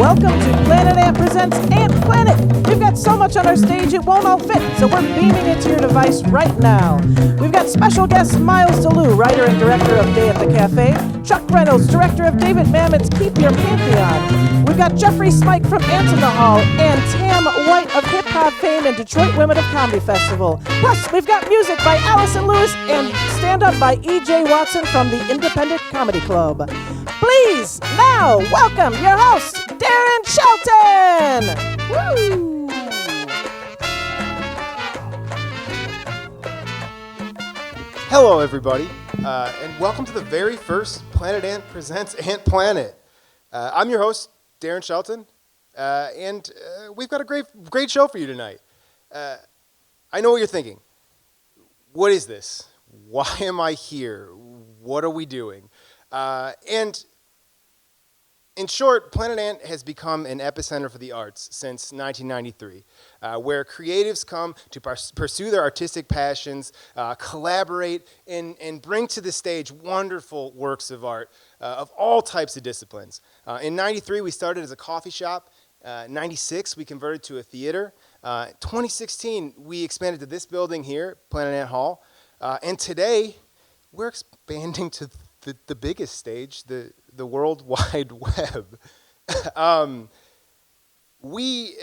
welcome to Planet Ant Presents Ant Planet. We've got so much on our stage it won't all fit, so we're beaming it to your device right now. We've got special guests Miles DeLue, writer and director of Day at the Cafe, Chuck Reynolds, director of David Mamet's Keep Your Pantheon. We've got Jeffrey Smike from Ants in the Hall and Tam White of Hip Hop fame and Detroit Women of Comedy Festival. Plus, we've got music by Allison Lewis and stand-up by E.J. Watson from the Independent Comedy Club. Please, now, welcome your host, Darren Shelton! Woo! Hello, everybody, and welcome to the very first Planet Ant Presents Ant Planet. I'm your host, Darren Shelton, and we've got a great show for you tonight. I know what you're thinking. What is this? Why am I here? What are we doing? And in short, Planet Ant has become an epicenter for the arts since 1993, where creatives come to pursue their artistic passions, collaborate, and bring to the stage wonderful works of art of all types of disciplines. In 93, we started as a coffee shop. 96, we converted to a theater. 2016, we expanded to this building here, Planet Ant Hall. And today, we're expanding to the biggest stage, the World Wide Web. We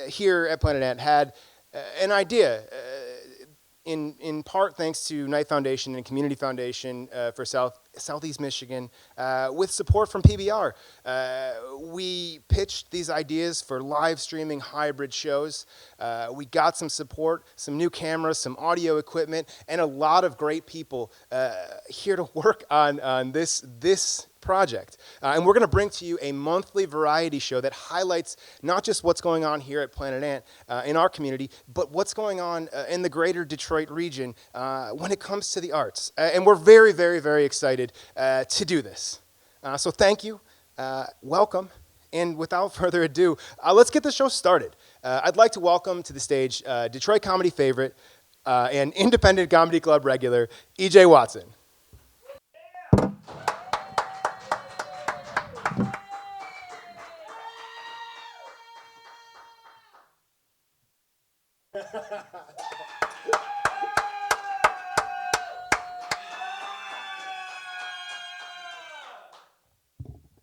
here at Planet Ant had an idea, in part thanks to Knight Foundation and Community Foundation for Southeast Michigan, with support from PBR. We pitched these ideas for live streaming hybrid shows. We got some support, some new cameras, some audio equipment, and a lot of great people here to work on this project. And we're going to bring to you a monthly variety show that highlights not just what's going on here at Planet Ant in our community, but what's going on in the greater Detroit region when it comes to the arts. And we're very, very, very excited to do this. So thank you, welcome, and without further ado, let's get the show started. I'd like to welcome to the stage Detroit comedy favorite and Independent Comedy Club regular, E.J. Watson.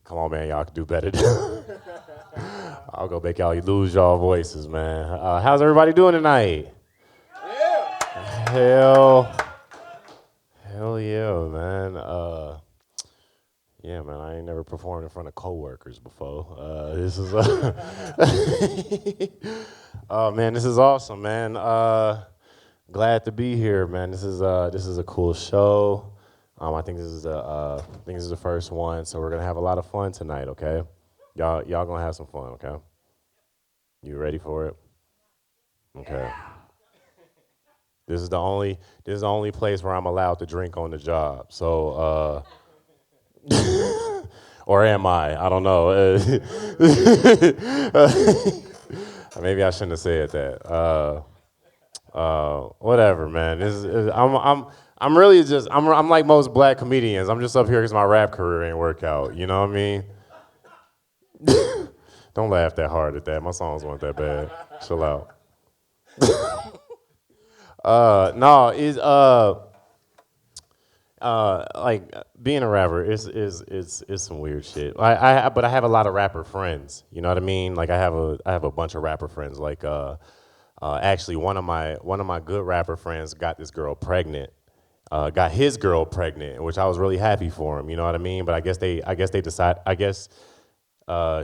Come on, man, y'all can do better. I'll go make y'all lose y'all voices, man. How's everybody doing tonight? Yeah. Hell yeah, man. Yeah, man, I ain't never performed in front of coworkers before. This is, oh man, this is awesome, man. Glad to be here, man. This is a cool show. I think this is the first one, so we're gonna have a lot of fun tonight. Okay, y'all gonna have some fun. Okay, you ready for it? Okay. This is the only place where I'm allowed to drink on the job. So, or am I? I don't know. Maybe I shouldn't have said that. Whatever, man. I'm really just, I'm like most black comedians. I'm just up here because my rap career ain't work out. You know what I mean? Don't laugh that hard at that. My songs weren't that bad. Chill out. Like being a rapper is some weird shit. But I have a lot of rapper friends. You know what I mean? Like I have a bunch of rapper friends. Like actually one of my good rapper friends got this girl pregnant. Got his girl pregnant, which I was really happy for him. You know what I mean? But I guess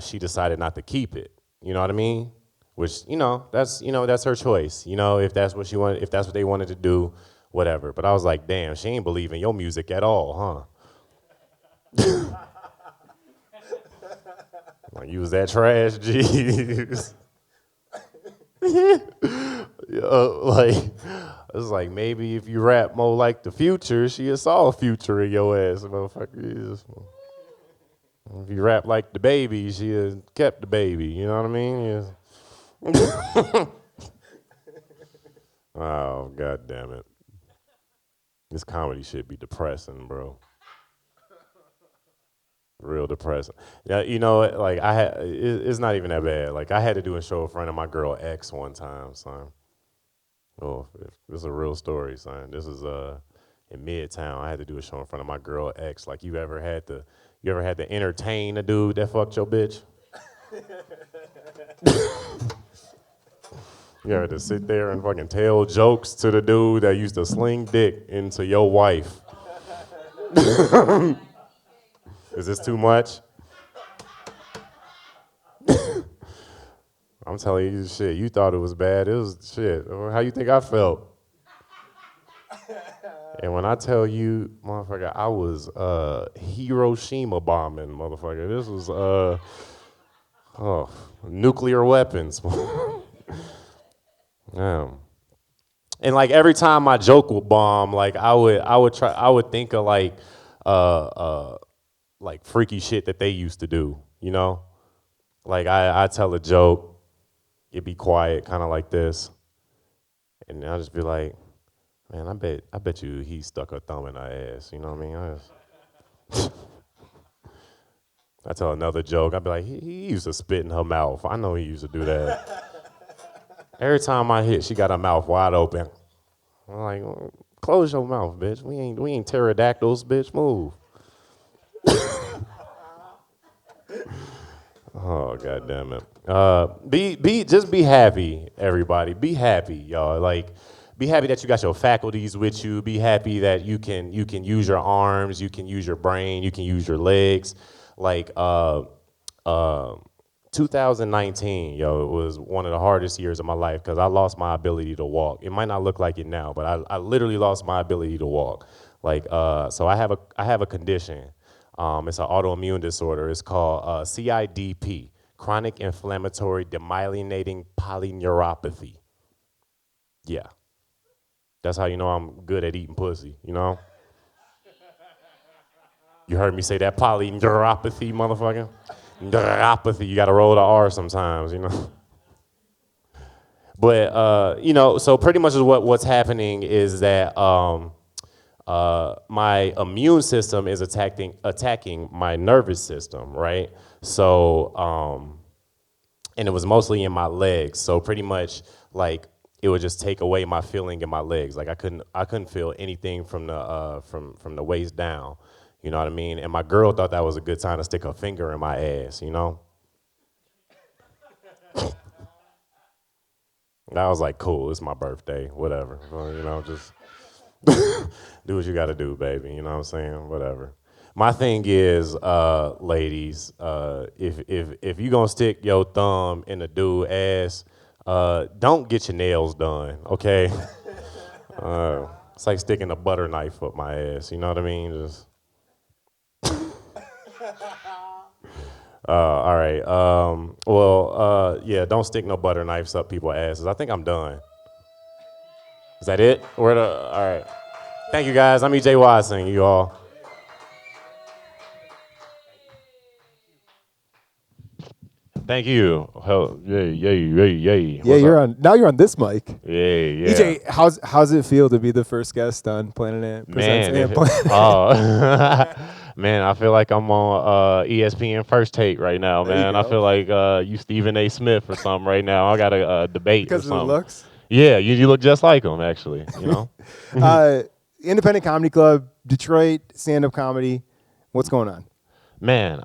she decided not to keep it. You know what I mean? Which that's her choice. You know, if that's what they wanted to do, whatever. But I was like, damn, she ain't believe in your music at all, huh? Like you was that trash, jeez. Like. It's like maybe if you rap more like the Future, she saw a future in your ass, motherfucker. If you rap like the Baby, she kept the baby. You know what I mean? Yeah. Oh, God damn it. This comedy shit be depressing, bro. Real depressing. Yeah, you know, like it's not even that bad. Like I had to do a show in front of my girl ex one time, son. Oh, this is a real story, son. This is in Midtown. I had to do a show in front of my girl ex. Like you ever had to entertain a dude that fucked your bitch? You ever had to sit there and fucking tell jokes to the dude that used to sling dick into your wife? Is this too much? I'm telling you shit. You thought it was bad. It was shit. How you think I felt? And when I tell you, motherfucker, I was Hiroshima bombing, motherfucker. This was nuclear weapons. Damn. And like every time my joke would bomb, like I would think of like freaky shit that they used to do, you know? Like I tell a joke, it'd be quiet, kind of like this, and I'll just be like, man, I bet you he stuck a thumb in her ass, you know what I mean? I tell another joke, I'd be like, he used to spit in her mouth. I know he used to do that. Every time I hit, she got her mouth wide open. I'm like, close your mouth, bitch. We ain't pterodactyls, bitch. Move. Oh, God damn it. Just be happy, everybody. Be happy, y'all. Like, be happy that you got your faculties with you. Be happy that you can use your arms, you can use your brain, you can use your legs. Like, 2019, yo, it was one of the hardest years of my life because I lost my ability to walk. It might not look like it now, but I literally lost my ability to walk. Like, so I have a condition. It's an autoimmune disorder. It's called CIDP, chronic inflammatory demyelinating polyneuropathy. Yeah, that's how you know I'm good at eating pussy. You know. You heard me say that polyneuropathy, motherfucker. Neuropathy. You got to roll the R sometimes, you know. But you know, so pretty much is what's happening is that my immune system is attacking my nervous system, right? So and it was mostly in my legs. So pretty much like it would just take away my feeling in my legs. Like I couldn't feel anything from the waist down. You know what I mean? And my girl thought that was a good time to stick her finger in my ass, you know? I was like, cool, it's my birthday, whatever. Well, you know, just do what you gotta do, baby, you know what I'm saying? Whatever. My thing is, ladies, if you gonna stick your thumb in a dude's ass, don't get your nails done, okay? It's like sticking a butter knife up my ass, you know what I mean? Just. All right. Yeah, don't stick no butter knives up people's asses. I think I'm done. Is that it? All right. Thank you, guys. I'm EJ Watson, you all. Thank you. Hell, yay. Yeah, What's you're up? on. Now you're on this mic. Yeah. EJ, how's it feel to be the first guest on Planet Ant Presents Man, Ant Planet? man, I feel like I'm on ESPN First Take right now, There you man. I go. feel like you Stephen A. Smith or something right now. I got a debate Because or of the something. looks. Yeah, you look just like him, actually. You know. Independent Comedy Club, Detroit, stand-up comedy. What's going on? Man,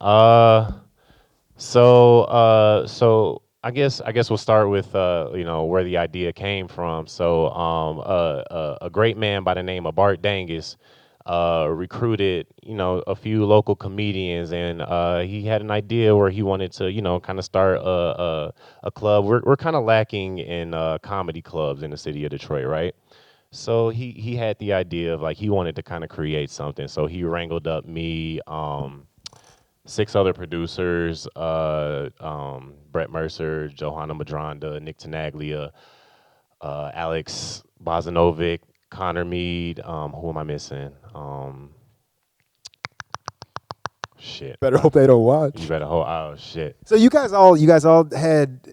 so I guess we'll start with you know where the idea came from. So a great man by the name of Bart Dangus recruited you know a few local comedians, and he had an idea where he wanted to you know kind of start a club. We're kind of lacking in comedy clubs in the city of Detroit, right? So he had the idea of like he wanted to kind of create something. So he wrangled up me. 6 other producers, Brett Mercer, Johanna Madronda, Nick Tenaglia, Alex Bozanovic, Connor Mead, who am I missing? Shit. Better hope they don't watch. You better hold, oh shit. So you guys all had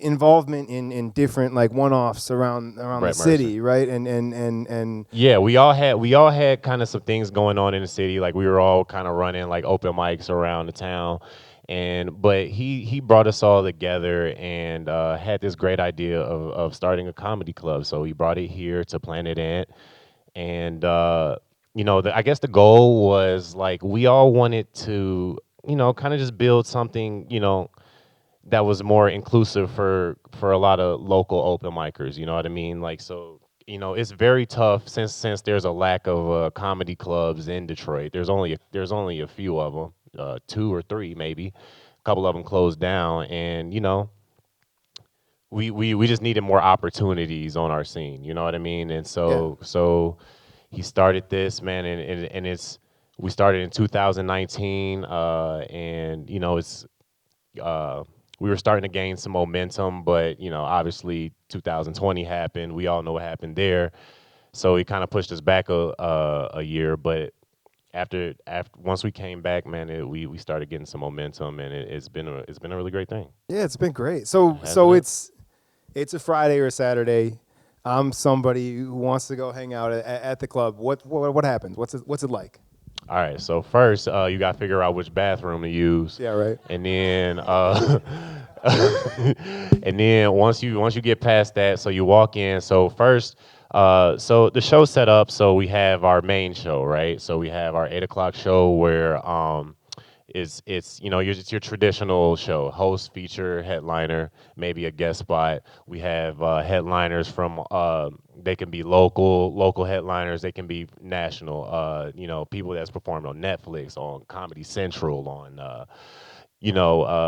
involvement in different like one-offs around the Brett city, right? And Yeah, we all had kind of some things going on in the city. Like we were all kind of running like open mics around the town, but he brought us all together and had this great idea of starting a comedy club. So he brought it here to Planet Ant, and I guess the goal was like we all wanted to kind of just build something that was more inclusive for a lot of local open micers. You know what I mean? Like so. It's very tough since there's a lack of comedy clubs in Detroit. There's only a few of them, 2 or 3 maybe. A couple of them closed down, and we just needed more opportunities on our scene. You know what I mean? And so he started this, man, and we started in 2019, and it's we were starting to gain some momentum, but obviously 2020 happened. We all know what happened there, so he kind of pushed us back a year. But after once we came back, man, we started getting some momentum, and it's been a really great thing. yeah, it's been great. So it's a Friday or a Saturday. I'm somebody who wants to go hang out at the club. What happens? What's it like? All right, so first you got to figure out which bathroom to use. Yeah, right. And then and then once you get past that, so you walk in. So first, so the show's set up. So we have our main show, right? So we have our 8 o'clock show where it's your traditional show: host, feature, headliner, maybe a guest spot. We have headliners from they can be local headliners. They can be national. People that's performed on Netflix, on Comedy Central, on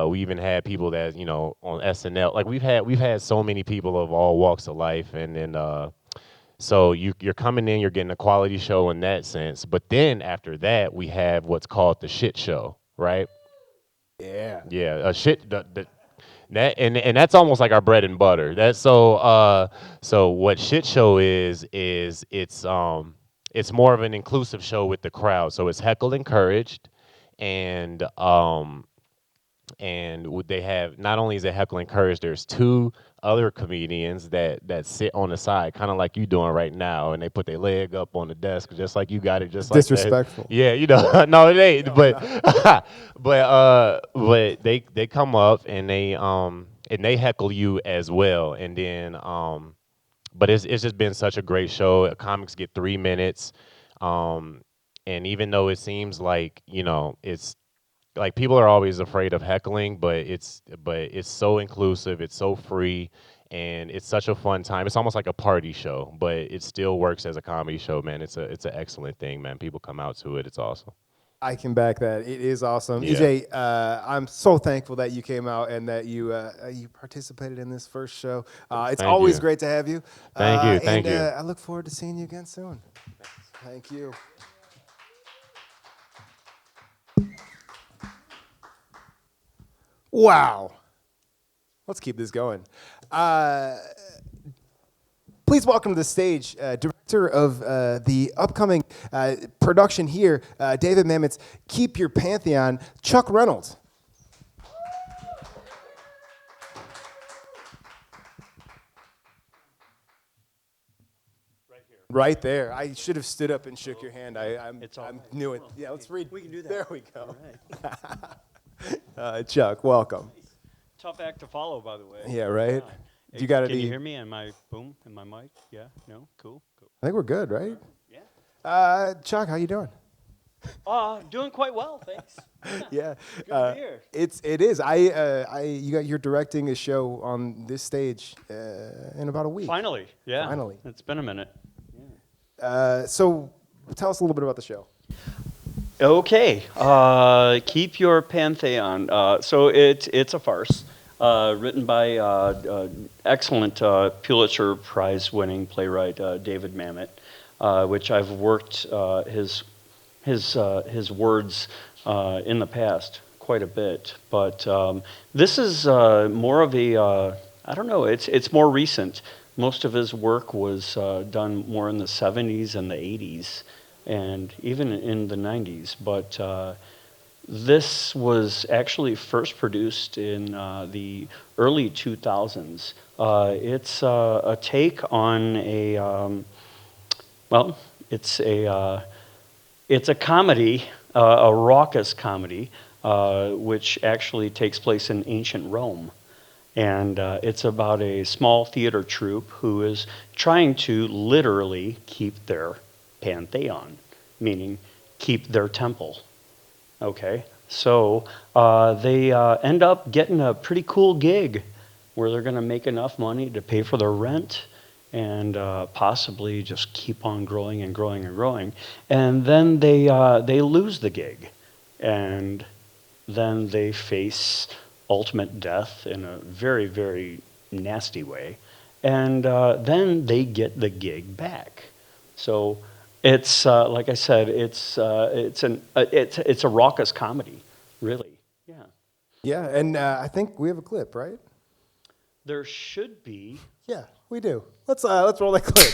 we even had people that on SNL. Like we've had so many people of all walks of life, and then so you're coming in, you're getting a quality show in that sense. But then after that, we have what's called the shit show, right? Yeah. Yeah, a shit. That and that's almost like our bread and butter. That's so what shit show is it's more of an inclusive show with the crowd. So it's heckled encouraged, and they have, not only is it heckle encouraged, there's 2 other comedians that sit on the side, kind of like you doing right now, and they put their leg up on the desk just like you got it, just like Disrespectful. that. Yeah, no, it ain't. But they come up and they heckle you as well, and then but it's just been such a great show. Comics get 3 minutes, and even though it seems like it's like people are always afraid of heckling, but it's so inclusive, it's so free, and it's such a fun time. It's almost like a party show, but it still works as a comedy show, man. It's an excellent thing, man. People come out to it. It's awesome. I can back that. It is awesome. Yeah. EJ, I'm so thankful that you came out and that you participated in this first show. It's Thank always you. great to have you. Thank you. I look forward to seeing you again soon. Thank you. Wow. Let's keep this going. Please welcome to the stage director of the upcoming production here, David Mamet's Keep Your Pantheon, Chuck Reynolds. Right there. I should have stood up and shook your hand. I knew it. Yeah, let's read. We can do that. There we go. Chuck, welcome. Tough act to follow, by the way. Yeah, right? Hey, You gotta can be- you hear me? Am I boom? Am I mic? Yeah? No? Cool. I think we're good, right? Yeah. Chuck, how you doing? Doing quite well, thanks. Yeah. Good to be here. It is. You're directing a show on this stage in about a week. Finally, yeah. Finally. It's been a minute. So tell us a little bit about the show. Okay. Keep Your Pantheon. So it's a farce. Written by excellent Pulitzer Prize-winning playwright David Mamet, which I've worked his words in the past quite a bit. But this is more of a I don't know. It's more recent. Most of his work was done more in the 70s and the 80s, and even in the 90s. But This was actually first produced in the early 2000s. It's a take on a, well, it's a comedy, a raucous comedy, which actually takes place in ancient Rome. And it's about a small theater troupe who is trying to literally keep their pantheon, meaning keep their temple. Okay, so they end up getting a pretty cool gig where they're going to make enough money to pay for their rent and possibly just keep on growing and growing and growing. And then they lose the gig, and then they face ultimate death in a very, very nasty way. And then they get the gig back. So it's like I said, it's a raucous comedy, really. Yeah. Yeah, and I think we have a clip, right? There should be. Yeah, we do. Let's roll that clip.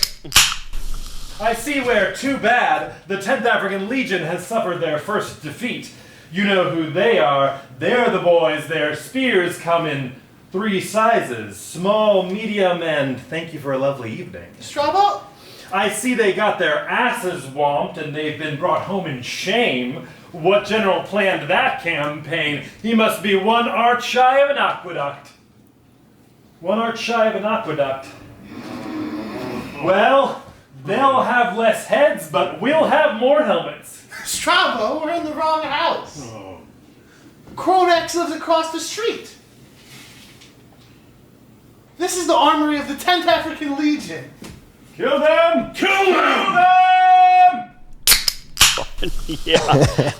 I see where, too bad, the 10th African Legion has suffered their first defeat. You know who they are. They're the boys. Their spears come in 3 sizes. Small, medium, and thank you for a lovely evening. Strabo? I see they got their asses whomped and they've been brought home in shame. What general planned that campaign? He must be 1 arch shy of an aqueduct. 1 arch shy of an aqueduct. Well, they'll have less heads, but we'll have more helmets. Strabo, we're in the wrong house. Cronex lives across the street. This is the armory of the 10th African Legion. Kill them! Kill them! Yeah,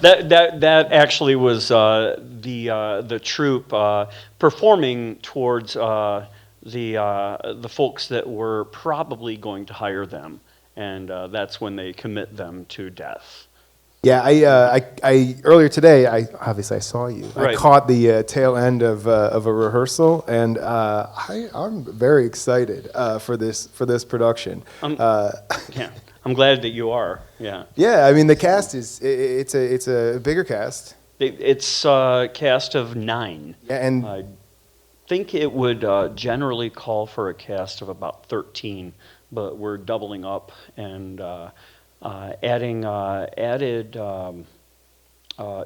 that actually was the troupe performing towards the folks that were probably going to hire them, and that's when they commit them to death. Yeah, I earlier today, I saw you. Right. I caught the tail end of a rehearsal, and I'm very excited for this production. Yeah, I'm glad that you are. Yeah. Yeah, I mean the cast it's a bigger cast. It's a cast of 9. Yeah, and I think it would generally call for a cast of about 13, but we're doubling up and added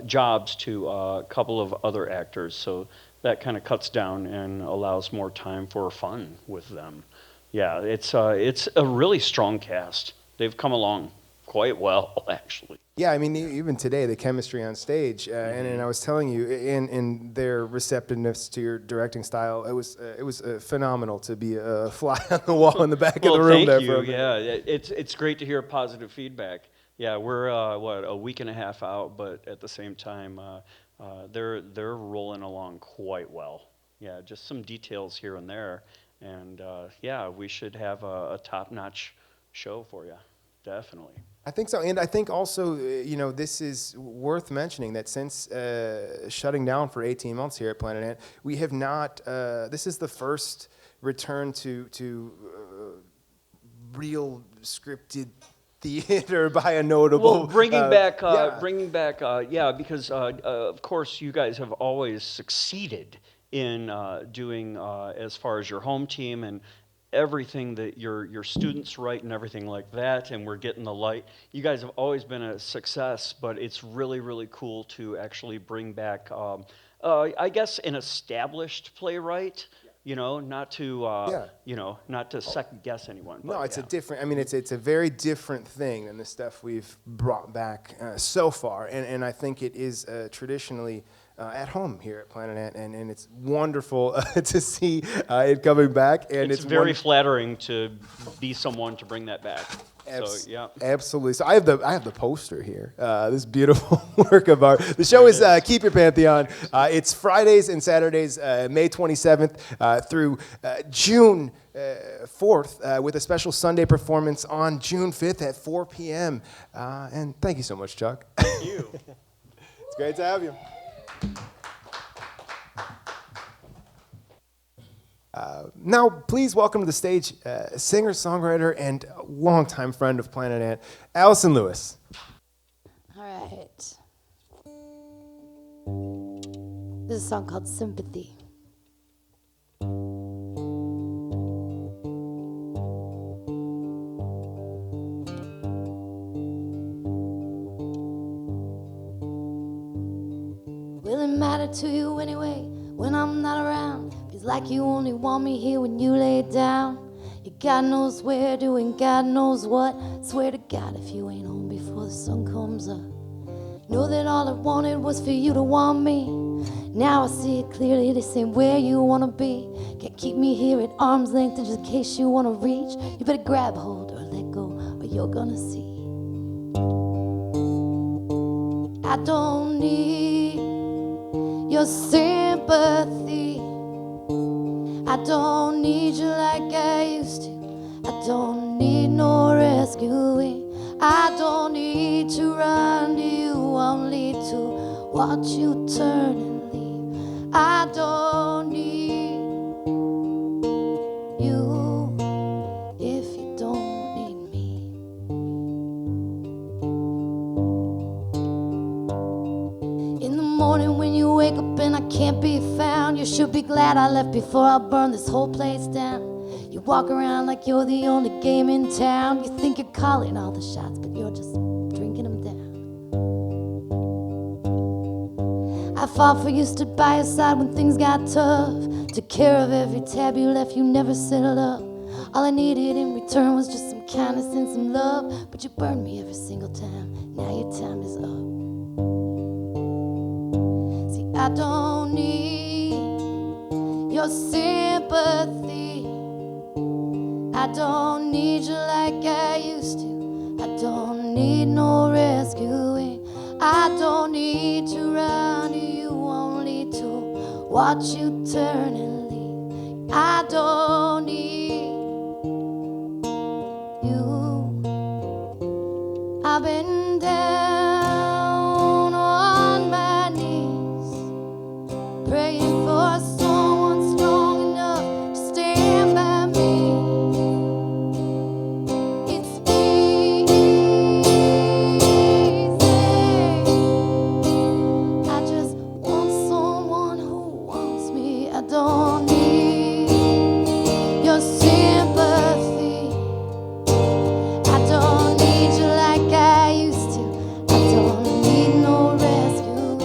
jobs to a couple of other actors, so that kind of cuts down and allows more time for fun with them. Yeah, it's a really strong cast. They've come along quite well, actually. yeah, I mean even today the chemistry on stage, and I was telling you in their receptiveness to your directing style, it was phenomenal to be a fly on the wall in the back of the room. Thank there. you. Yeah, it's great to hear positive feedback. Yeah, we're a week and a half out, but at the same time, they're rolling along quite well. Yeah, just some details here and there, and yeah, we should have a top-notch show for you, definitely. I think so, and I think also, this is worth mentioning that since shutting down for 18 months here at Planet Ant, we have not. This is the first return to real scripted theater by a notable. Well, bringing back, yeah. yeah, because of course you guys have always succeeded in doing as far as your home team and everything that your students write and everything like that, and we're getting the light. You guys have always been a success, but it's really, really cool to actually bring back, I guess, an established playwright. Not to not to second guess anyone. No, it's yeah. a different. I mean, it's a very different thing than the stuff we've brought back so far, and I think it is traditionally. At home here at Planet Ant, and it's wonderful to see it coming back. And it's very flattering to be someone to bring that back. So yeah, absolutely. So I have the poster here. This beautiful work of art. The show is Keep Your Pantheon. It's Fridays and Saturdays, May 27th through June 4th, with a special Sunday performance on June 5th at 4 p.m. And thank you so much, Chuck. Thank you. It's great to have you. Now, please welcome to the stage singer, songwriter, and longtime friend of Planet Ant, Allison Lewis. All right. This is a song called Sympathy. Will it matter to you anyway when I'm not around? Feels like you only want me here when you lay down. You God knows where, doing God knows what. Swear to God if you ain't home before the sun comes up. Know that all I wanted was for you to want me. Now I see it clearly, this ain't where you wanna be. Can't keep me here at arm's length just in case you wanna reach. You better grab hold or let go or you're gonna see. I don't need your sympathy. I don't need you like I used to. I don't need no rescuing. I don't need to run to you, only to watch you turn and leave. I don't need you if you don't need me. In the morning when you wake up and I can't be found, you should be glad I left before I burn this whole place down. You walk around like you're the only game in town. You think you're calling all the shots, but you're just drinking them down. I fought for you, stood by your side when things got tough. Took care of every tab you left, you never settled up. All I needed in return was just some kindness and some love. But you burned me every single time, now your time is up. See, I don't need your sympathy. I don't need you like I used to. I don't need no rescuing. I don't need to run to you, only to watch you turn and leave. I don't need you. I've been down on my knees, praying for someone strong enough to stand by me. Don't need your sympathy. I don't need you like I used to. I don't need no rescue.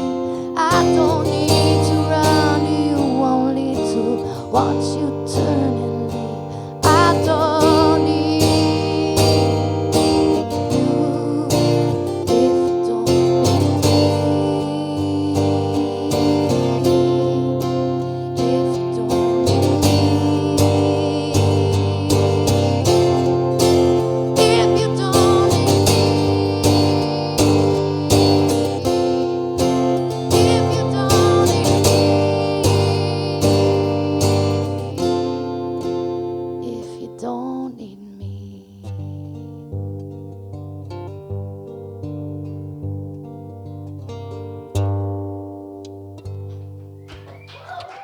I don't need to run to you, only to watch you turn and leave. I don't need you if you don't need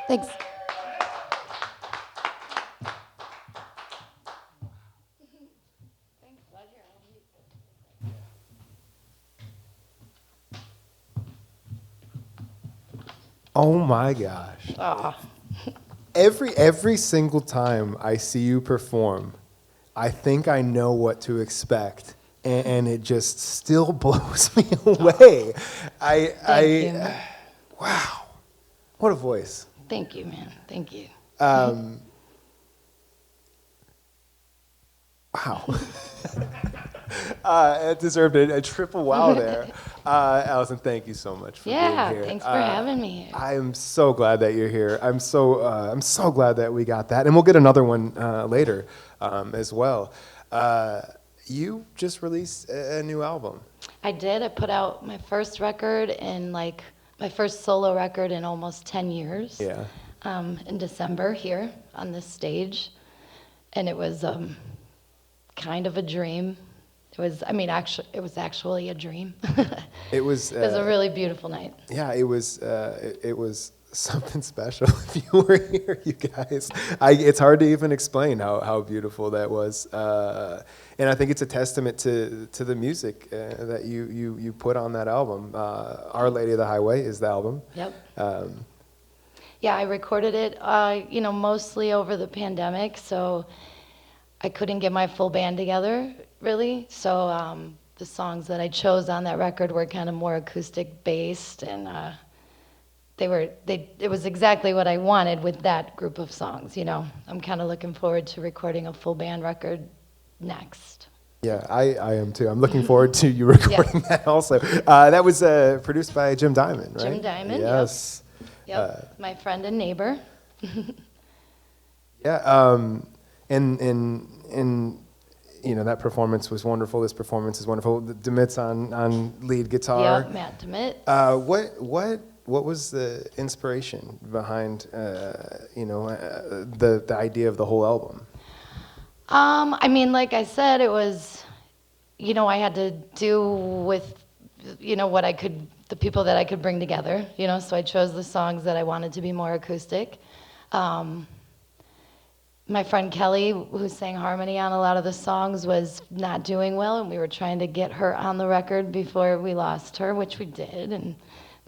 Thanks. Oh my gosh. Every single time I see you perform, I think I know what to expect, and it just still blows me away. Thank you. Wow, what a voice. Thank you, man. Thank you. Wow. It deserved a triple wow there. Allison, thank you so much for being here. Thanks for having me here. I am so glad that you're here. I'm so glad that we got that, and we'll get another one later as well. You just released a new album. I did. I put out my first record in my first solo record in almost 10 years. Yeah. In December here on this stage, and it was kind of a dream. It was actually a dream. It was. It was a really beautiful night. Yeah, it was. It was something special. If you were here, you guys, it's hard to even explain how beautiful that was. And I think it's a testament to the music that you put on that album. Our Lady of the Highway is the album. Yep. Yeah, I recorded it, mostly over the pandemic, so I couldn't get my full band together, really. So the songs that I chose on that record were kind of more acoustic based, and it was exactly what I wanted with that group of songs. I'm kind of looking forward to recording a full band record next. Yeah, I am too. I'm looking forward to you recording that also. That was produced by Jim Diamond, right? Jim Diamond. Yes. Yep. My friend and neighbor. Yeah. And that performance was wonderful. This performance is wonderful. Demit's on lead guitar. Yep, Matt Demit. What was the inspiration behind the idea of the whole album? Like I said, it was, I had to do with, the people that I could bring together, so I chose the songs that I wanted to be more acoustic. My friend Kelly, who sang harmony on a lot of the songs, was not doing well, and we were trying to get her on the record before we lost her, which we did, and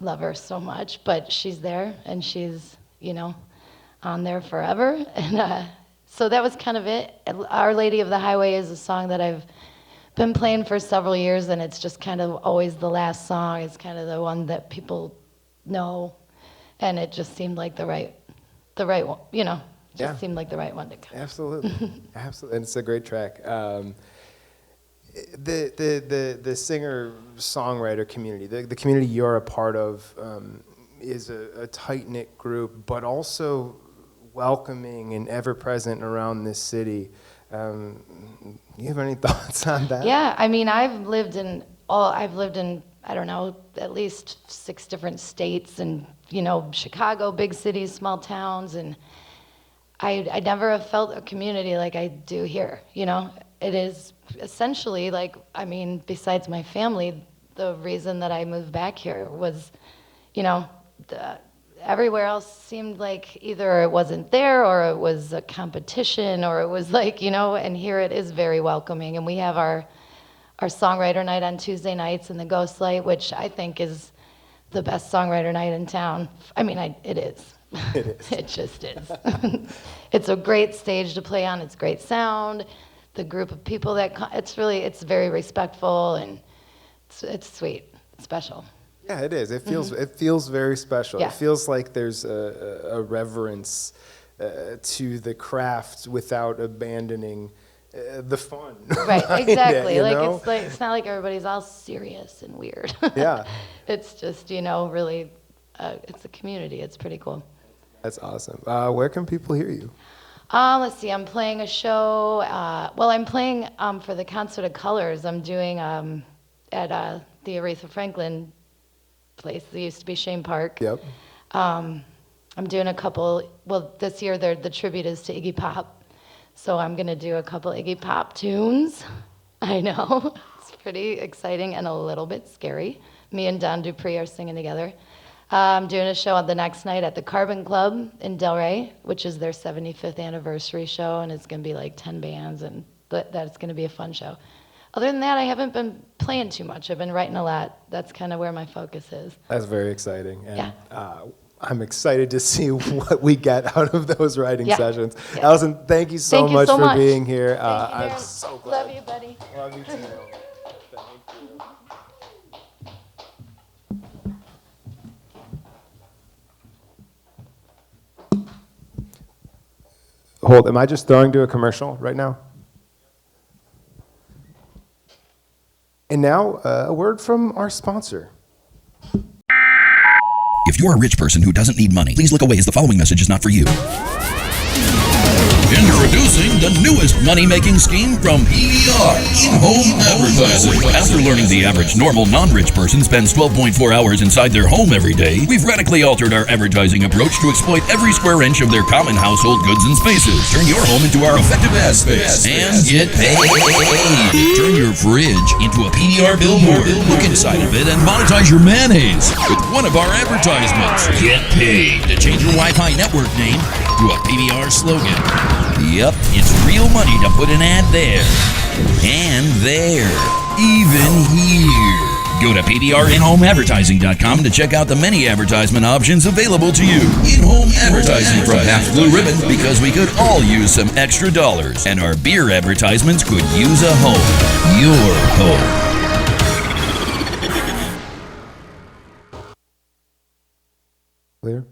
love her so much, but she's there, and she's, on there forever, and so that was kind of it. Our Lady of the Highway is a song that I've been playing for several years, and it's just kind of always the last song. It's kind of the one that people know, and it just seemed like the right one, Just seemed like the right one to come. Absolutely, absolutely, and it's a great track. The singer-songwriter community, the community you're a part of, is a tight-knit group, but also welcoming and ever-present around this city. You have any thoughts on that? Yeah, I've lived in I don't know, at least 6 different states, and Chicago, big cities, small towns, and I never have felt a community like I do here. It is essentially besides my family, the reason that I moved back here was, everywhere else seemed like either it wasn't there or it was a competition or it was and here it is very welcoming. And we have our songwriter night on Tuesday nights in the Ghost Light, which I think is the best songwriter night in town. It is. It is. It just is. It's a great stage to play on. It's great sound. The group of people it's very respectful, and it's sweet. It's special. Yeah, it is. It feels very special. Yeah. It feels like there's a reverence to the craft without abandoning the fun. Right, exactly. It, It's not like everybody's all serious and weird. Yeah. It's just, really, it's a community. It's pretty cool. That's awesome. Where can people hear you? Let's see. I'm playing a show. I'm playing for the Concert of Colors. I'm doing at the Aretha Franklin place. There used to be Shane Park. Yep. I'm doing a couple. Well, this year the tribute is to Iggy Pop, so I'm gonna do a couple Iggy Pop tunes. I know it's pretty exciting and a little bit scary. Me and Don Dupree are singing together. I'm doing a show on the next night at the Carbon Club in Delray, which is their 75th anniversary show, and it's going to be like 10 bands, and that's going to be a fun show. Other than that, I haven't been playing too much. I've been writing a lot. That's kind of where my focus is. That's very exciting. And, Yeah. I'm excited to see what we get out of those writing Yeah. sessions. Yeah. Allison, thank you so Thank you much so for much. being here. Thank you, I'm Darren. so glad. Love you, buddy. Love you too. Thank you. Hold, am I just throwing to a commercial right now? And now, a word from our sponsor. If you're a rich person who doesn't need money, please look away as the following message is not for you. Introducing the newest money-making scheme from PBR, in-home advertising. After learning the average normal non-rich person spends 12.4 hours inside their home every day, we've radically altered our advertising approach to exploit every square inch of their common household goods and spaces. Turn your home into our effective ad space and get paid. Turn your fridge into a PBR billboard. Look inside of it and monetize your mayonnaise with one of our advertisements. Get paid to change your Wi-Fi network name to a PBR slogan. Yep, it's real money to put an ad there. And there. Even here. Go to pdrinhomeadvertising.com to check out the many advertisement options available to you. In-home advertising from Pabst Blue Ribbon, because we could all use some extra dollars, and our beer advertisements could use a home. Your home. Clear?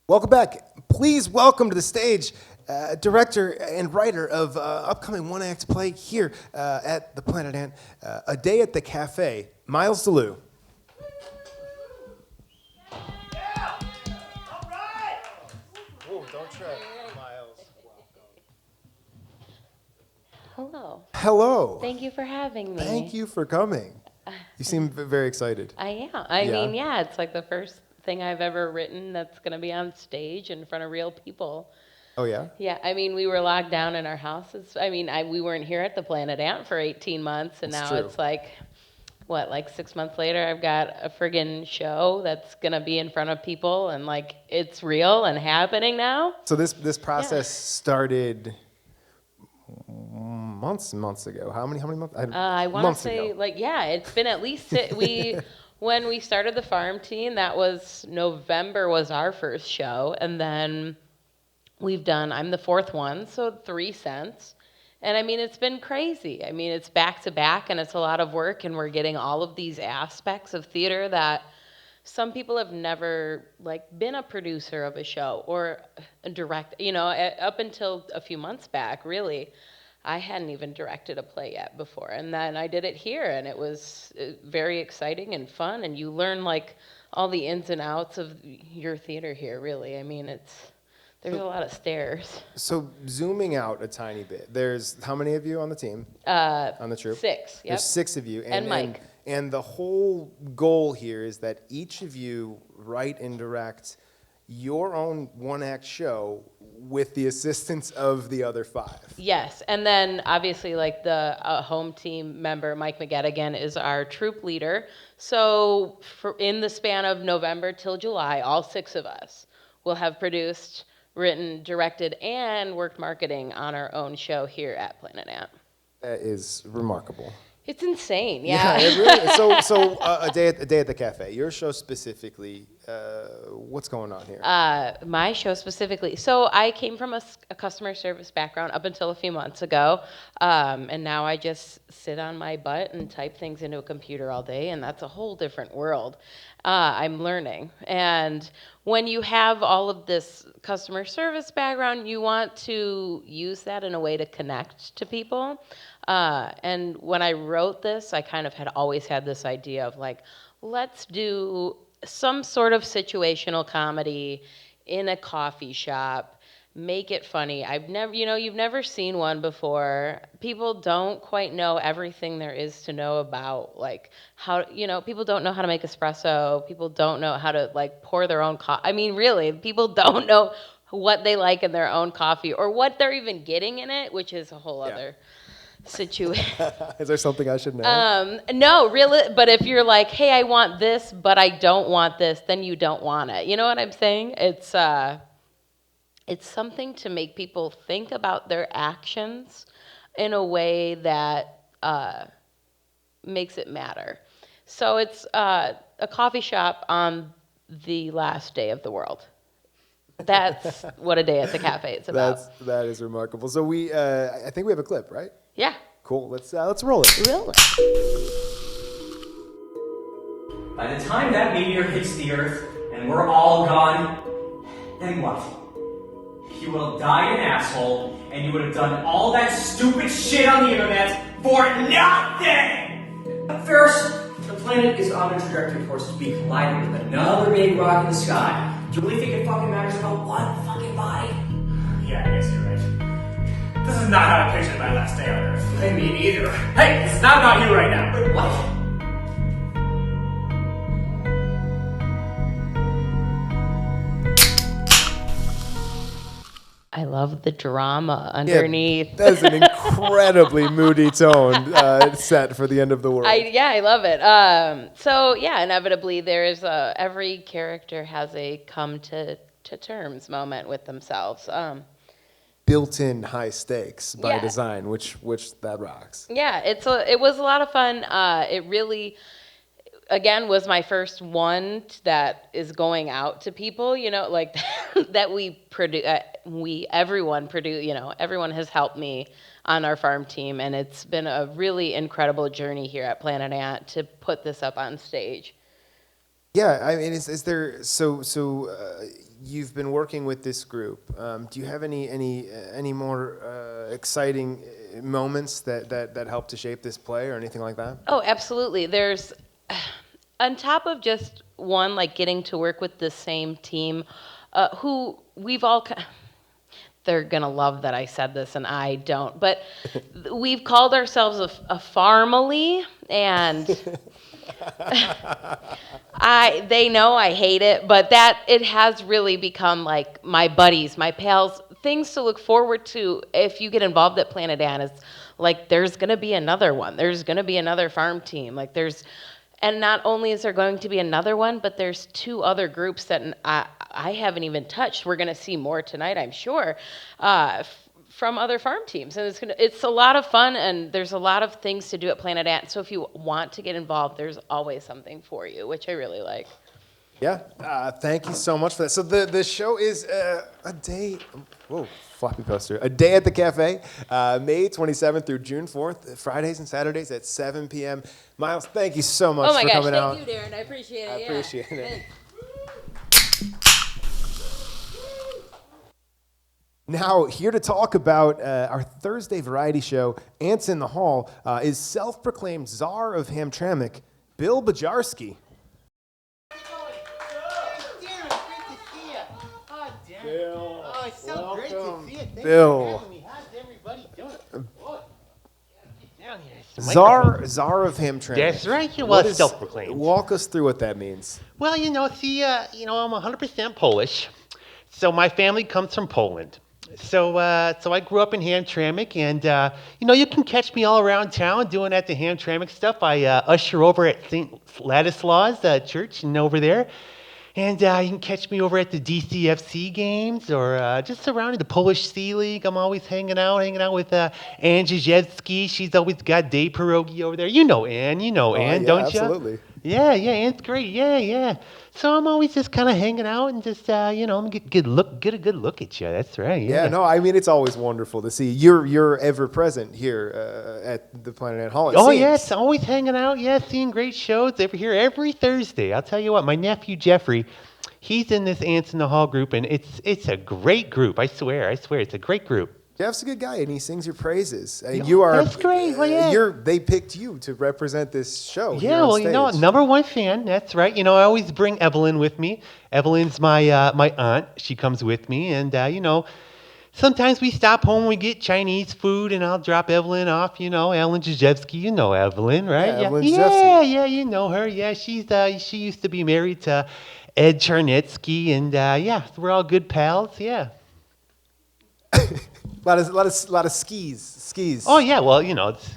Welcome back. Please welcome to the stage director and writer of upcoming one-act play here at the Planet Ant, A Day at the Cafe, Miles DeLue. Yeah! All right! Oh, don't trip, Miles. Hello. Hello. Thank you for having me. Thank you for coming. You seem very excited. I am. I Yeah. mean, yeah, it's like the first thing I've ever written that's going to be on stage in front of real people. Oh, yeah? Yeah, I mean, we were locked down in our houses. I mean, we weren't here at the Planet Ant for 18 months, and That's now true. it's like, what, like 6 months later, I've got a friggin' show that's going to be in front of people, and like, it's real and happening now. So this process started months and months ago. How many months? I want months to say, ago. like, yeah, it's been at least, when we started the farm team, that was November was our first show, and then I'm the fourth one, so 3 cents. And I mean, it's been crazy. I mean, it's back to back, and it's a lot of work, and we're getting all of these aspects of theater that some people have never, like, been a producer of a show or a direct, up until a few months back, really. I hadn't even directed a play yet before, and then I did it here, and it was very exciting and fun, and you learn, like, all the ins and outs of your theater here, really. I mean, there's a lot of stairs. So zooming out a tiny bit, there's how many of you on the team? On the troupe? 6, yep. There's 6 of you. And Mike. And the whole goal here is that each of you write and direct your own one-act show with the assistance of the other 5. Yes, and then obviously, like, the home team member, Mike McGettigan, is our troop leader. So in the span of November till July, all 6 of us will have produced, written, directed, and worked marketing on our own show here at Planet Ant. That is remarkable. It's insane, yeah. Yeah, it really is. So a day at the cafe. Your show specifically, what's going on here? My show specifically. So I came from a customer service background up until a few months ago, and now I just sit on my butt and type things into a computer all day, and that's a whole different world. I'm learning. And when you have all of this customer service background, you want to use that in a way to connect to people. And when I wrote this, I kind of had always had this idea of, like, let's do some sort of situational comedy in a coffee shop, make it funny. You've never seen one before. People don't quite know everything there is to know about, like, how, people don't know how to make espresso. People don't know how to, like, pour their own coffee. I mean, really, people don't know what they like in their own coffee or what they're even getting in it, which is a whole other situation. Is there something I should know? No, really. But if you're like, hey, I want this, but I don't want this, then you don't want it. You know what I'm saying? It's something to make people think about their actions in a way that makes it matter. So it's a coffee shop on the last day of the world. That's what A Day at the Cafe is about. That is remarkable. So I think we have a clip, right? Yeah. Cool. Let's roll it. Really? By the time that meteor hits the Earth and we're all gone, then what? You will die an asshole, and you would have done all that stupid shit on the internet for nothing! But first, the planet is on a trajectory towards to be colliding with another big rock in the sky. Do you really think it fucking matters about one fucking body? Yeah, I guess you're right. This is not how I pictured my last day on Earth. Me neither. Hey, it's not about you right now. Wait, what? I love the drama underneath. Yeah, that's an incredibly moody tone set for the end of the world. I love it. So yeah, inevitably there is every character has a come to terms moment with themselves. built-in high stakes by Yeah. design, which that rocks. Yeah, it was a lot of fun. It really, again, was my first one that is going out to people, like that we produce, everyone produce, everyone has helped me on our farm team, and it's been a really incredible journey here at Planet Ant to put this up on stage. Yeah, I mean, is there you've been working with this group. Do you have any more exciting moments that helped to shape this play or anything like that? Oh, absolutely. There's, on top of just one, like getting to work with the same team, who we've all, they're going to love that I said this and I don't, but we've called ourselves a farmily, and they know I hate it, but that it has really become like my buddies, my pals, things to look forward to if you get involved at Planet Ant. It's like there's going to be another one. There's going to be another farm team. And not only is there going to be another one, but there's 2 other groups that I haven't even touched. We're going to see more tonight, I'm sure, from other farm teams. And it's a lot of fun, and there's a lot of things to do at Planet Ant. So if you want to get involved, there's always something for you, which I really like. Yeah, thank you so much for that. So the show is a day. Whoa, floppy poster. A day at the cafe, May 27th through June 4th, Fridays and Saturdays at 7 p.m. Miles, thank you so much for coming out. Oh my gosh, thank you, Darren. I appreciate it. I appreciate it. Now, here to talk about our Thursday variety show, Ants in the Hall, is self-proclaimed czar of Hamtramck, Bill Bajarski. Bill, oh, it's so great to see you. Thanks Bill. for having me. How's everybody doing? Boy, get down here. It's the Czar microphone. of Hamtramck. That's right. You What was is- self-proclaimed. Walk us through what that means. Well, see, I'm 100% Polish, so my family comes from Poland. So I grew up in Hamtramck, and you can catch me all around town doing at the Hamtramck stuff. I usher over at St. Ladislaus Church and over there. And you can catch me over at the DCFC games or just surrounding the Polish Sea League. I'm always hanging out with Ann Jezewski. She's always got Day Pierogi over there. You know Ann, Ann, don't you? Absolutely. Yeah, Ann's great. Yeah. So I'm always just kind of hanging out and just, get a good look at you. That's right. Yeah, no, I mean, it's always wonderful to see. You're ever present here at the Planet Ant Hall. It seems. Yes, always hanging out. Yeah, seeing great shows over here every Thursday. I'll tell you what, my nephew Jeffrey, he's in this Ants in the Hall group, and it's a great group. I swear, it's a great group. Jeff's a good guy, and he sings your praises. You are. That's great. Well, yeah. They picked you to represent this show. Yeah, here on well, stage. number one fan. That's right. I always bring Evelyn with me. Evelyn's my my aunt. She comes with me, and sometimes we stop home. We get Chinese food, and I'll drop Evelyn off. Ellen Jezewski. You know Evelyn, right? Yeah, Evelyn Jezewski. Yeah, you know her. Yeah, she used to be married to Ed Charnetsky, and we're all good pals. Yeah. A lot of skis. Oh yeah, well it's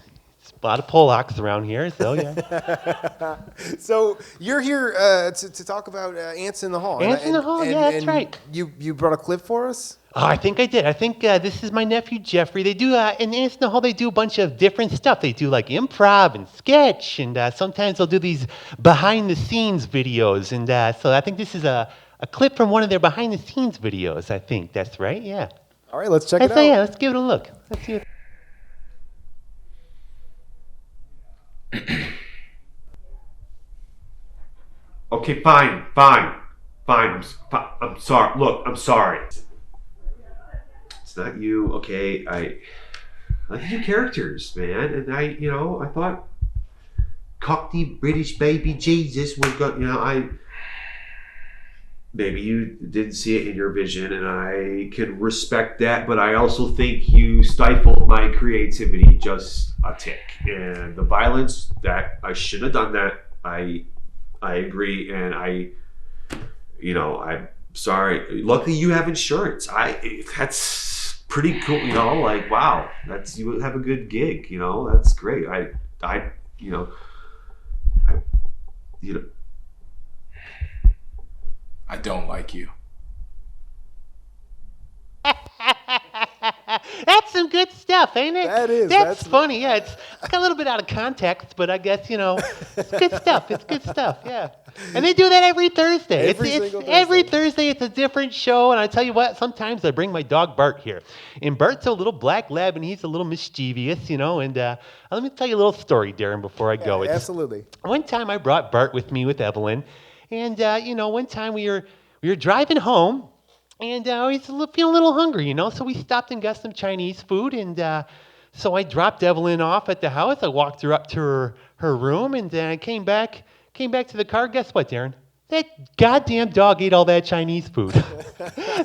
a lot of Polacks around here, so yeah. So you're here to talk about Ants in the Hall. Ants in the Hall, yeah, that's right. You brought a clip for us? Oh, I think I did. I think this is my nephew Jeffrey. They do in Ants in the Hall. They do a bunch of different stuff. They do like improv and sketch, and sometimes they'll do these behind the scenes videos. And so I think this is a clip from one of their behind the scenes videos. I think that's right. Yeah. All right, let's check it out. Yeah, let's give it a look. Let's see it. Okay, fine. I'm sorry. Look, I'm sorry. It's not you, okay? I like your characters, man, and I thought Cockney British baby Jesus was going. Maybe you didn't see it in your vision, and I can respect that, but I also think you stifled my creativity just a tick. And the violence, that I shouldn't have done that. I agree, and I'm sorry. Luckily you have insurance. That's pretty cool, wow, you have a good gig, that's great. I don't like you. stuff, ain't it? That is. That's funny. Yeah, it's got a little bit out of context, but I guess it's good stuff. It's good stuff. Yeah. And they do that every Thursday. Every Thursday, it's a different show. And I tell you what, sometimes I bring my dog Bart here, and Bart's a little black lab, and he's a little mischievous, And let me tell you a little story, Darren, before I go. Absolutely. One time I brought Bart with me with Evelyn, and one time we were driving home. And he's feeling a little hungry, So we stopped and got some Chinese food. And so I dropped Evelyn off at the house. I walked her up to her room, and I came back to the car. Guess what, Darren? That goddamn dog ate all that Chinese food.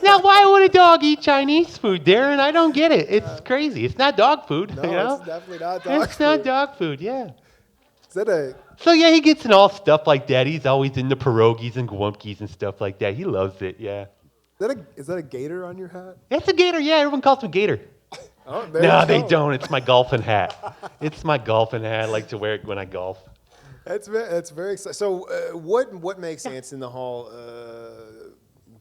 Now, why would a dog eat Chinese food, Darren? I don't get it. It's crazy. It's not dog food. No, it's definitely not dog food. It's not dog food, yeah. Is that So, yeah, he gets in all stuff like that. He's always into pierogies and gwumpkies and stuff like that. He loves it, yeah. Is that a gator on your hat? It's a gator, yeah. Everyone calls him Gator. Oh, No, they don't. It's my golfing hat. It's my golfing hat. I like to wear it when I golf. That's very exciting. So, what makes Ants in the Hall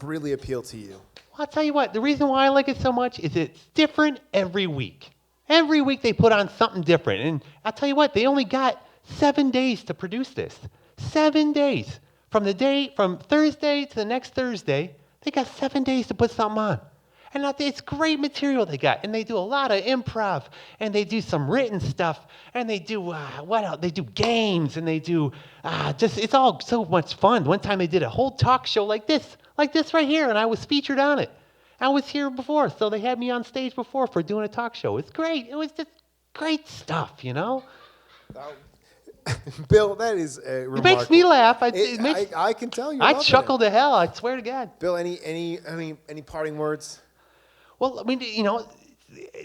really appeal to you? Well, I'll tell you what. The reason why I like it so much is it's different every week. Every week they put on something different. And I'll tell you what. They only got 7 days to produce this. 7 days. From Thursday to the next Thursday, they got 7 days to put something on. And it's great material they got. And they do a lot of improv. And they do some written stuff. And they do, what else? They do games. And they do, it's all so much fun. One time they did a whole talk show like this right here. And I was featured on it. I was here before. So they had me on stage before for doing a talk show. It's great. It was just great stuff, Bill, that is remarkable. It makes me laugh. I can tell you. I chuckle to hell. I swear to God. Bill, any parting words? Well, I mean,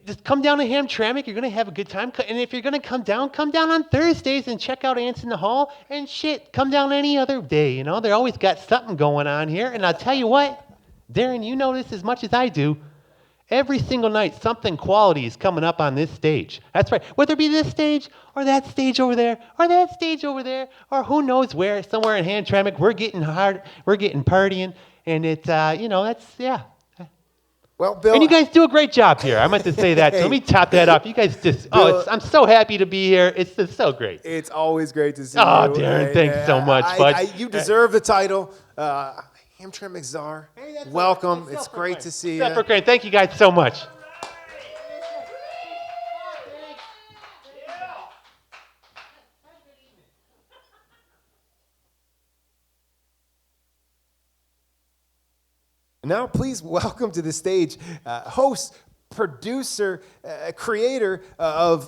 just come down to Hamtramck. You're going to have a good time. And if you're going to come down on Thursdays and check out Ants in the Hall. And come down any other day. They always got something going on here. And I'll tell you what, Darren, you know this as much as I do. Every single night, something quality is coming up on this stage. That's right. Whether it be this stage or that stage over there or that stage over there or who knows where, somewhere in Hamtramck, we're getting hard. We're getting partying. And it's, yeah. Well, Bill, and you guys do a great job here. I meant to say that. So let me top that off. You guys just, Bill, I'm so happy to be here. It's just so great. It's always great to see you. Oh, Darren, thanks so much, bud. You deserve the title. Hamtramck Czar. Welcome. It's great to see you. Super great. Thank you guys so much. Now, please welcome to the stage host, producer, creator of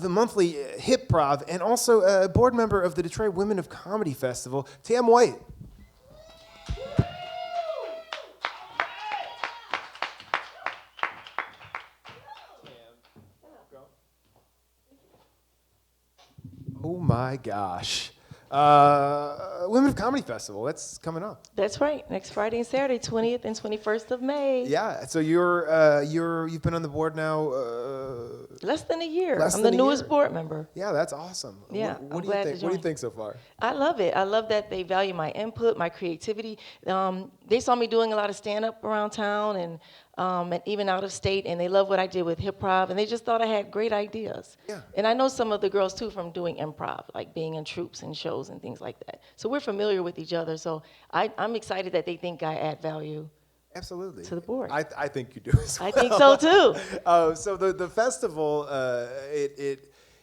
the monthly Improv, and also a board member of the Detroit Women of Comedy Festival, Tam White. Oh my gosh. Women of Comedy Festival, that's coming up. That's right. Next Friday and Saturday, 20th and 21st of May. Yeah. So you've been on the board now less than a year. I'm the newest board member. Yeah, that's awesome. Yeah. What do you think? What do you think so far? I love it. I love that they value my input, my creativity. They saw me doing a lot of stand-up around town and even out of state, and they love what I did with Improv, and they just thought I had great ideas. Yeah. And I know some of the girls too from doing improv, like being in troupes and shows and things like that. So we're familiar with each other. So I'm excited that they think I add value. Absolutely. To the board. I think you do as well. I think so too. So the festival,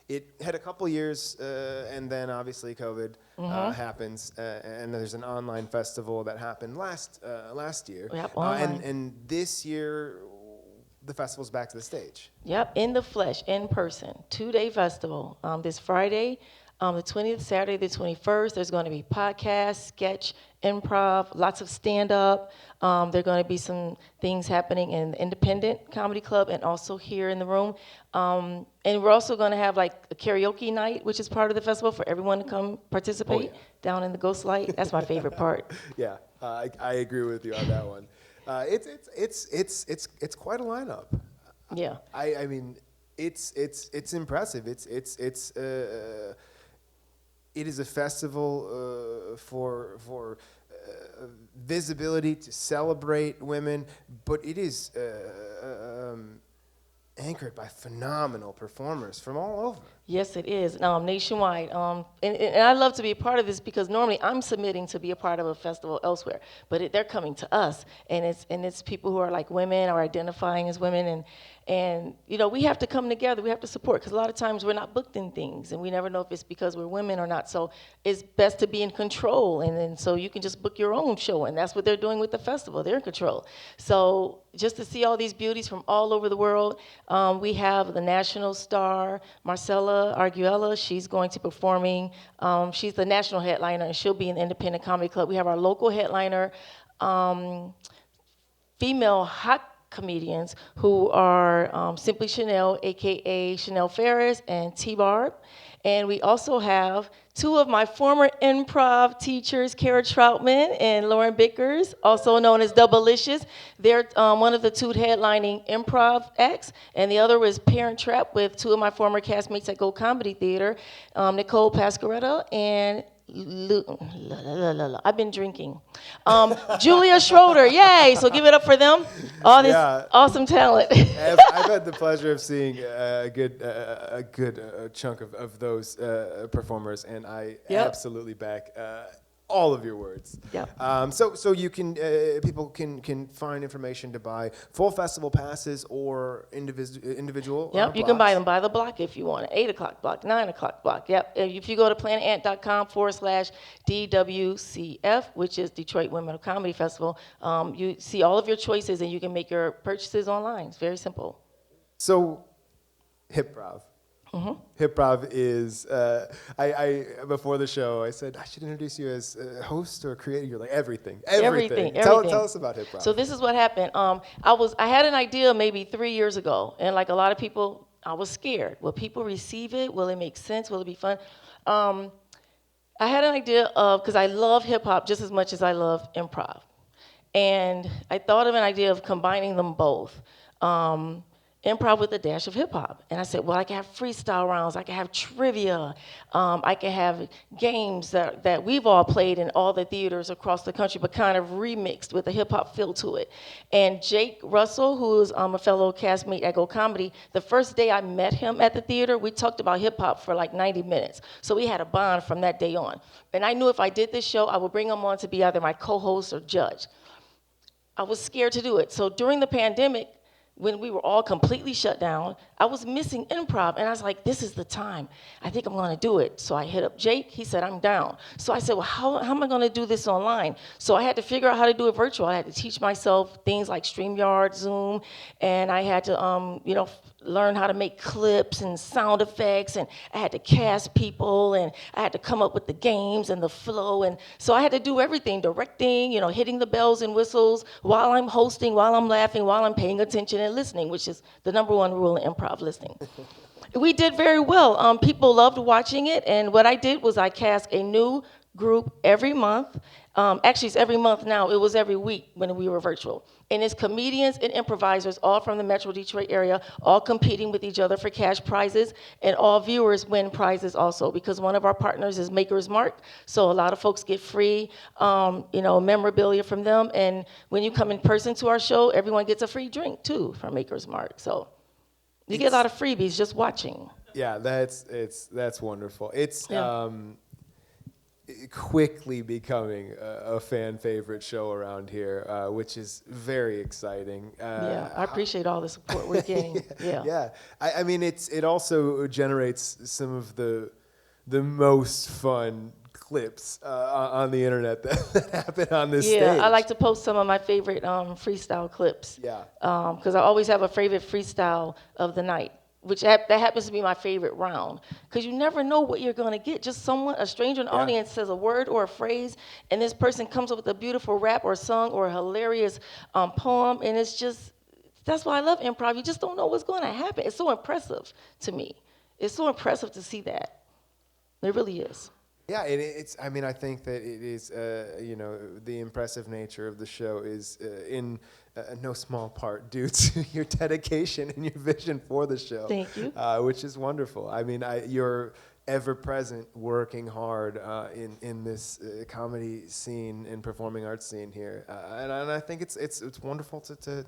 it had a couple years, and then obviously COVID happens, and there's an online festival that happened last year. Yep, online. And this year, the festival's back to the stage. Yep, in the flesh, in person, 2-day festival. This Friday, the 20th, Saturday the 21st, there's going to be podcast, sketch, improv, lots of stand-up. There are going to be some things happening in the Independent Comedy Club and also here in the room. And we're also going to have like a karaoke night, which is part of the festival for everyone to come participate down in the Ghost Light. That's my favorite part. Yeah, I agree with you on that one. It's quite a lineup. Yeah. I mean, it's impressive. It is a festival for visibility, to celebrate women, but it is anchored by phenomenal performers from all over. Yes, it is, nationwide. And I love to be a part of this because normally I'm submitting to be a part of a festival elsewhere, but they're coming to us, and it's people who are like women or identifying as women, and you know, we have to come together. We have to support, because a lot of times we're not booked in things, and we never know if it's because we're women or not. So it's best to be in control, and then so you can just book your own show, and that's what they're doing with the festival. They're in control. So just to see all these beauties from all over the world, we have the national star, Marcella Arguella. She's going to be performing. She's the national headliner, and she'll be in the Independent Comedy Club. We have our local headliner, female hot comedians who are Simply Chanel, aka Chanel Ferris, and T-Barb. And we also have two of my former improv teachers, Kara Troutman and Lauren Bickers, also known as Doubleicious. They're one of the two headlining improv acts, and the other was Parent Trap with two of my former castmates at Go Comedy Theater, Nicole Pasquaretta and I've been drinking. Julia Schroeder, yay! So give it up for them. All this awesome talent. I've had the pleasure of seeing a good chunk of those performers, and I absolutely back all of your words. So you can people can find information to buy full festival passes or individual. Yep, you can buy them by the block if you want. 8 o'clock block, 9 o'clock block. Yep. If you go to planetant.com/DWCF, which is Detroit Women of Comedy Festival, you see all of your choices and you can make your purchases online. It's very simple. So, Improv. Improv is, I before the show, I said, I should introduce you as a host or creator. You're like, everything. Tell us about Improv. So this is what happened. I had an idea maybe 3 years ago, and like a lot of people, I was scared. Will people receive it? Will it make sense? Will it be fun? I had an idea because I love hip hop just as much as I love improv. And I thought of an idea of combining them both. Improv with a dash of hip hop. And I said, well, I can have freestyle rounds, I can have trivia, I can have games that we've all played in all the theaters across the country, but kind of remixed with a hip hop feel to it. And Jake Russell, who's a fellow castmate at Go Comedy, the first day I met him at the theater, we talked about hip hop for like 90 minutes. So we had a bond from that day on. And I knew if I did this show, I would bring him on to be either my co-host or judge. I was scared to do it. So during the pandemic, when we were all completely shut down, I was missing improv, and I was like, this is the time. I think I'm gonna do it. So I hit up Jake, he said, I'm down. So I said, well, how am I gonna do this online? So I had to figure out how to do it virtual. I had to teach myself things like StreamYard, Zoom, and I had to, learn how to make clips and sound effects, and I had to cast people, and I had to come up with the games and the flow, and so I had to do everything, directing, hitting the bells and whistles while I'm hosting, while I'm laughing, while I'm paying attention and listening, which is the #1 rule in improv, listening. We did very well. People loved watching it, and what I did was I cast a new group every month. Actually, it's every month now. It was every week when we were virtual. And it's comedians and improvisers, all from the Metro Detroit area, all competing with each other for cash prizes, and all viewers win prizes also, because one of our partners is Maker's Mark, so a lot of folks get free, memorabilia from them, and when you come in person to our show, everyone gets a free drink too from Maker's Mark. So you get a lot of freebies just watching. Yeah, that's wonderful. It's quickly becoming a fan favorite show around here, which is very exciting. I appreciate all the support we're getting. I mean, it also generates some of the most fun clips on the internet that happen on this stage. I like to post some of my favorite freestyle clips. Because I always have a favorite freestyle of the night, that happens to be my favorite round, because you never know what you're going to get. Just a stranger in the audience says a word or a phrase, and this person comes up with a beautiful rap or song or a hilarious poem, and that's why I love improv. You just don't know what's going to happen. It's so impressive to me. It's so impressive to see that. It really is. Yeah, I mean, I think that it is, the impressive nature of the show is in no small part due to your dedication and your vision for the show. Thank you. Which is wonderful. I mean, your ever present, working hard in this comedy scene and performing arts scene here, and I think it's wonderful to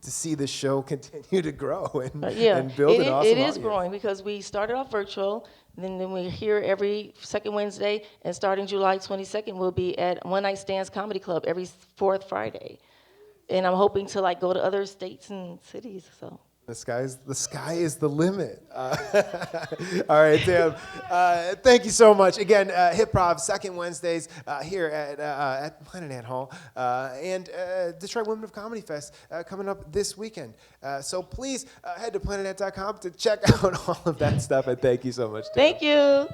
see this show continue to grow and build an awesome It is audience. growing because we started off virtual, then we're here every second Wednesday, and starting July 22nd, we'll be at One Night Stands Comedy Club every fourth Friday, and I'm hoping to like go to other states and cities. So. The sky is the limit. All right, Tim. Thank you so much. Again, Improv, second Wednesdays here at Planet Ant Hall, and Detroit Women of Comedy Fest coming up this weekend. So please head to planetant.com to check out all of that stuff, and thank you so much, Tim. Thank you.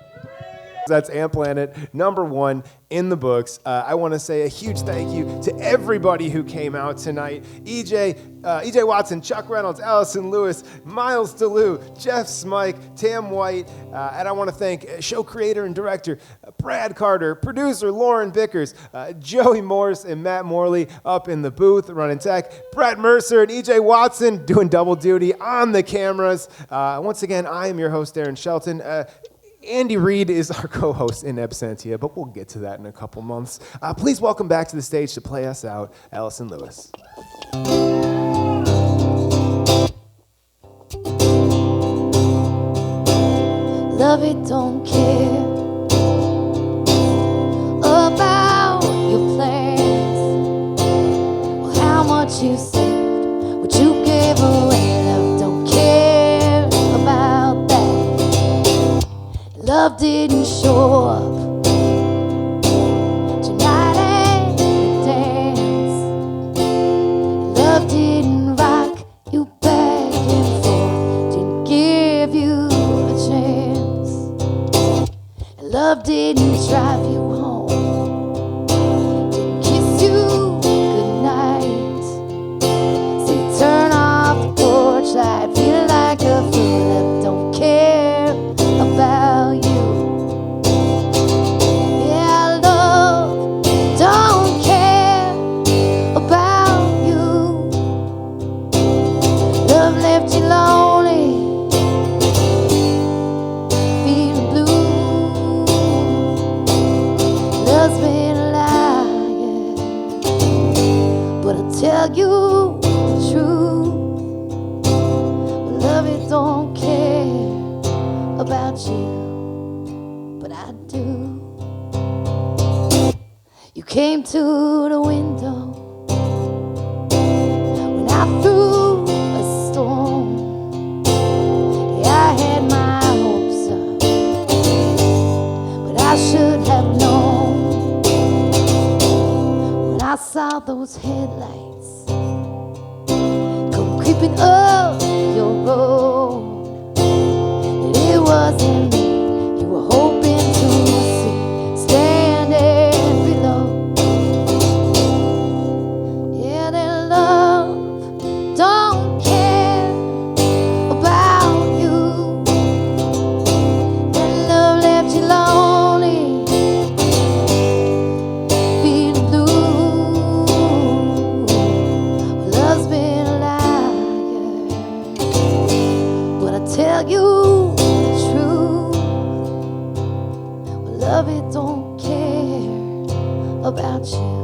That's Ant Planet, #1 in the books. I want to say a huge thank you to everybody who came out tonight. EJ Watson, Chuck Reynolds, Allison Lewis, Miles DeLue, Jeff Smike, Tam White, and I want to thank show creator and director Brad Carter, producer Lauren Vickers, Joey Morse and Matt Morley up in the booth running tech, Brett Mercer and EJ Watson doing double duty on the cameras. Once again, I am your host, Aaron Shelton. Andy Reid is our co-host in absentia, but we'll get to that in a couple months. Please welcome back to the stage to play us out, Allison Lewis. Love it, don't care about your plans or how much you saved, what you gave away. Love, don't care about that. Love didn't show up tonight at the dance. Love didn't rock you back and forth, didn't give you a chance. Love didn't drive you home, didn't kiss you goodnight. Say turn off the porch light, feel like a fool. Love don't care about you. Yeah, love don't care about you. Love left you lonely, feeling blue. Love's been a liar, but I'll tell you the truth. Love it don't care about you, but I do. You came to the window when I threw a stone. Yeah, I had my hopes up, but I should have known when I saw those headlights come creeping up your road. It wasn't me you were hoping to see standing below. Yeah, that love don't care about you. That love left you lonely, feeling blue. Well, love's been a liar, but I tell you love it don't care about you.